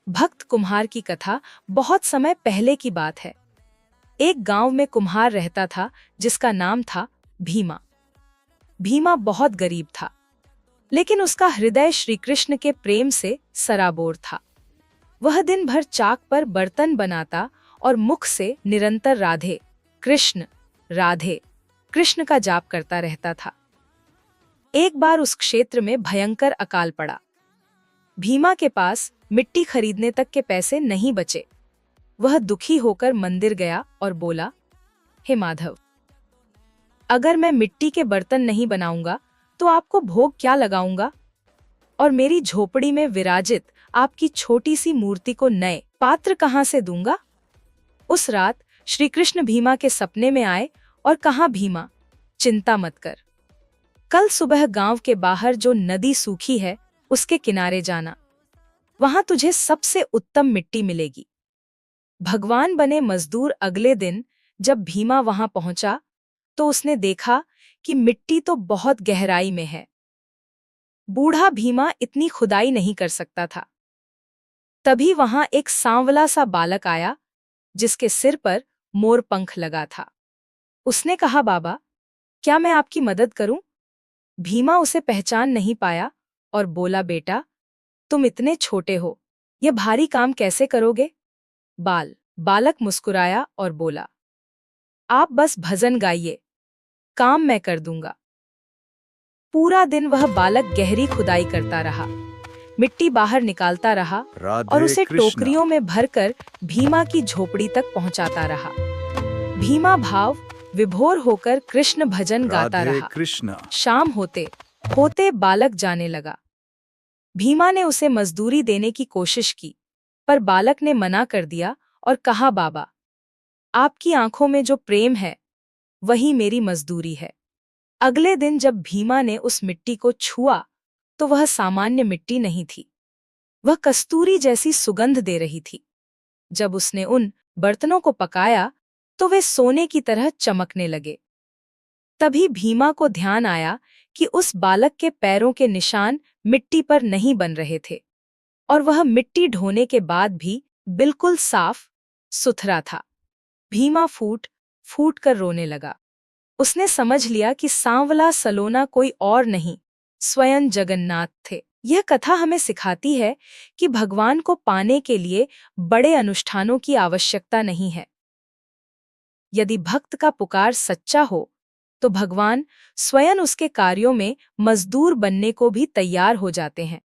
भक्त कुम्हार की कथा बहुत समय पहले की बात है। एक गांव में कुम्हार रहता था जिसका नाम था भीमा। भीमा बहुत गरीब था, लेकिन उसका हृदय श्री कृष्ण के प्रेम से सराबोर था। वह दिन भर चाक पर बर्तन बनाता और मुख से निरंतर राधे कृष्ण का जाप करता रहता था। एक बार उस क्षेत्र में भयंकर अकाल पड़ा। भीमा के पास मिट्टी खरीदने तक के पैसे नहीं बचे। वह दुखी होकर मंदिर गया और बोला, हे माधव, अगर मैं मिट्टी के बर्तन नहीं बनाऊंगा तो आपको भोग क्या लगाऊंगा, और मेरी झोपड़ी में विराजित आपकी छोटी सी मूर्ति को नए पात्र कहां से दूंगा। उस रात श्री कृष्ण भीमा के सपने में आए और कहा, भीमा, चिंता मत कर। कल सुबह गांव के बाहर जो नदी सूखी है उसके किनारे जाना। वहां तुझे सबसे उत्तम मिट्टी मिलेगी। भगवान बने मजदूर अगले दिन जब भीमा वहां पहुंचा तो उसने देखा कि मिट्टी तो बहुत गहराई में है। बूढ़ा भीमा इतनी खुदाई नहीं कर सकता था। तभी वहां एक सांवला सा बालक आया जिसके सिर पर मोर पंख लगा था। उसने कहा, बाबा, क्या मैं आपकी मदद करूं? भीमा उसे पहचान नहीं पाया और बोला, बेटा, तुम इतने छोटे हो, यह भारी काम कैसे करोगे? बालक मुस्कुराया और बोला, आप बस भजन गाइए, काम मैं कर दूंगा। पूरा दिन वह बालक गहरी खुदाई करता रहा, मिट्टी बाहर निकालता रहा और उसे टोकरियों में भरकर भीमा की झोपड़ी तक पहुंचाता रहा। भीमा भाव विभोर होकर कृष्ण भजन गाता रहा। शाम होते होते बालक जाने लगा। भीमा ने उसे मजदूरी देने की कोशिश की, पर बालक ने मना कर दिया और कहा, बाबा, आपकी आंखों में जो प्रेम है वही मेरी मजदूरी है। अगले दिन जब भीमा ने उस मिट्टी को छुआ तो वह सामान्य मिट्टी नहीं थी, वह कस्तूरी जैसी सुगंध दे रही थी। जब उसने उन बर्तनों को पकाया तो वे सोने की तरह चमकने लगे। तभी भीमा को ध्यान आया कि उस बालक के पैरों के निशान मिट्टी पर नहीं बन रहे थे और वह मिट्टी ढोने के बाद भी बिल्कुल साफ सुथरा था। भीमा फूट फूट कर रोने लगा। उसने समझ लिया कि सांवला सलोना कोई और नहीं, स्वयं जगन्नाथ थे। यह कथा हमें सिखाती है कि भगवान को पाने के लिए बड़े अनुष्ठानों की आवश्यकता नहीं है। यदि भक्त का पुकार सच्चा हो तो भगवान स्वयं उसके कार्यों में मजदूर बनने को भी तैयार हो जाते हैं।